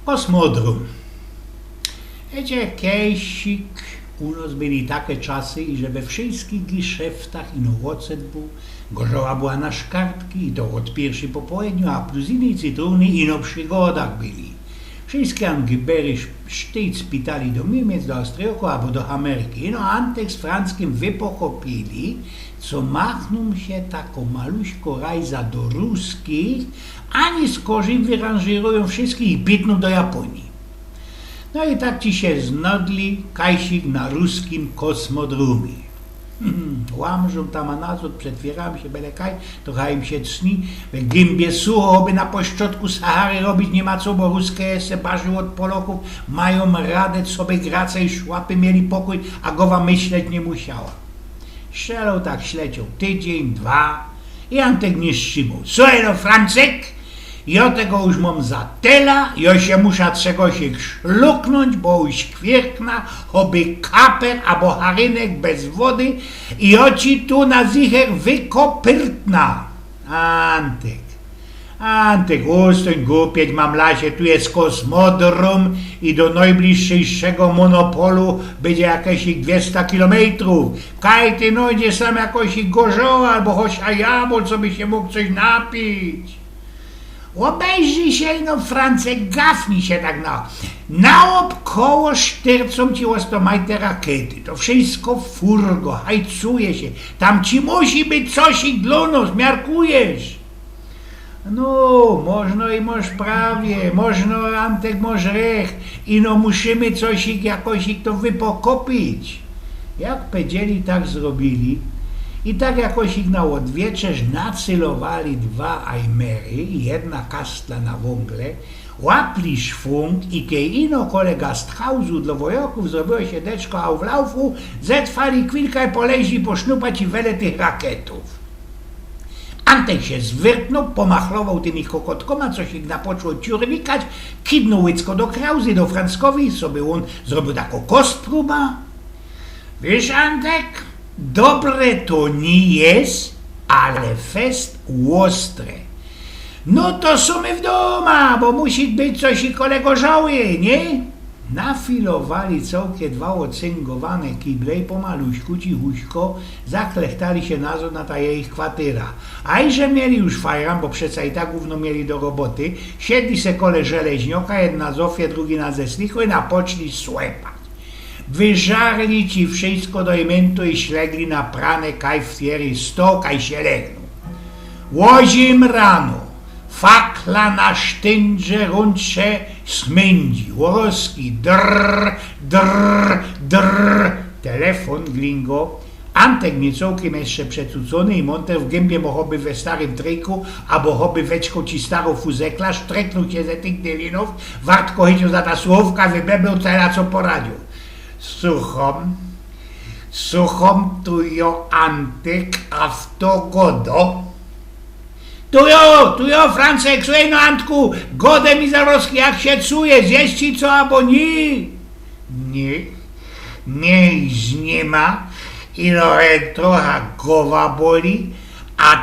Kosmodrum. Wiecie, kiedyś u nas byli takie czasy, że we wszystkich geszeftach ino ocet był, gorzoła była na szkartki i to od pierwszej po południu, a plus innej cytruny ino przygodach byli. Wszystkie Angibery sztyc pytali do Niemiec, do Austriaku albo do Ameryki. No Antek z Franckiem wypochopili, co machną się taką maluśko rajza do ruskich, ani z korzy wyranżyrują wszystkich i pitną do Japonii. No i tak ci się znodli kajsik na ruskim kosmodrumie. Łamżą tam a nazad, przetwieram się belekaj, trochę im się cni. W gimbie sucho, by na poszczotku Sahary robić nie ma co, bo ruskie se bażył od Polaków, mają radę sobie grace i szłapy mieli pokój, a gowa myśleć nie musiała. Strzelał tak śleciał tydzień, dwa i Antek nie strzymał. Słuchaj no, Francek, ja tego już mam za tela, ja się muszę czegoś szluknąć, bo już kwierkna, choby kaper albo harynek bez wody i ja ci tu na zicher wykopyrtna. Antek, ustoń głupieć mam lasie, tu jest kosmodrum i do najbliższego monopolu będzie jakieś 200 kilometrów. Kaj ty no idzie sam jakoś gorzoła albo choć jabol, co by się mógł coś napić. Obejrzyj się, no Francek, gafnij się tak naokoło sztyrcą ci ostomaj te rakiety. To wszystko furgo, hajcuje się. Tam ci musi być coś i dluno, zmiarkujesz. No, można i masz prawie, można Antek masz rech. I no musimy coś jakoś to wypokopić. Jak powiedzieli, tak zrobili. I tak jakoś ich na odwieczerz nacylowali 2 ajmery i 1 kastla na wągle, łapli szwung i kiedy ino kolega z hausu dla wojaków zrobiło się deczko, a w laufu zetrwali chwilkę i poleźli posznupać i wele tych rakietów. Antek się zwyrtnął, pomachlował tymi kokotkoma, coś ich napoczął ciurlikać, kidnął łycko do Krauzy, do Franckowi, sobie on zrobił taką kostpróba. Wiesz, Antek? Dobre to nie jest, ale fest ostre. No to sumy w doma, bo musi być coś i kolego żałuje, nie? Nafilowali całkiem 2 ocyngowane kible i pomaluśku, cichuśko zaklechtali się nazad na ta ich kwatyra. A i że mieli już fajran, bo przeca i tak gówno mieli do roboty, siedli se kole żeleźnioka, jedna z ofie, drugi na zeslichu i napoczli słepa. Wyżarli ci wszystko do imentu i ślegli na prane kaj w tiery sto, kaj się legną. Łozim rano, fakla na sztyndrze rundsze smędzi, łoroski drrr, drrr, drrr, telefon glingo. Antek mnie całkiem jeszcze przecucony i monter w gębie mochoby we starym tryku, albo choby weczką ci starą fuzekla, streknął cię ze tych dylinów, wartko chycił za ta słówka, wybebeł cela co poradził. Suchom tu jo Antek, a w to godo. Tu jo, Francek, słuchaj no Antku, godę mi zaroski, jak się czuje, zjeść ci co, albo nie? Nie ma, ino trochę głowa boli, a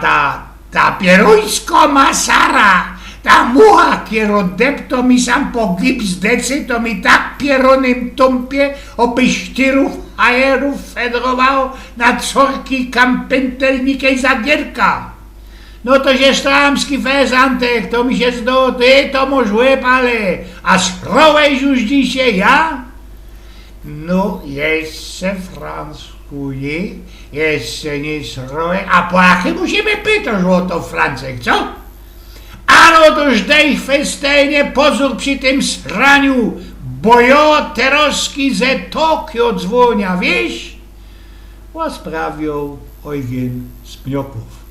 ta pieruńsko masara, ta mucha, kiero depto mi sam po gips decy, to mi tak pieronym tumpie, oby sztyrów ajerów fedrowało na corki kampętelnikiej zagierka. No to się sztramski fez, Antek, to mi się zdo, ty to możesz łeb, a schrołeś już dzisiaj, ja? No, jeszcze franskuje, jeszcze nie schrołeś, a po jakie musimy pytać o to, Francek, co? Ano toż dej festejnie pozór przy tym sraniu, bo jo teroski ze Tokio dzwonia, wiesz? Łasprawiał Eugen z Pniopów.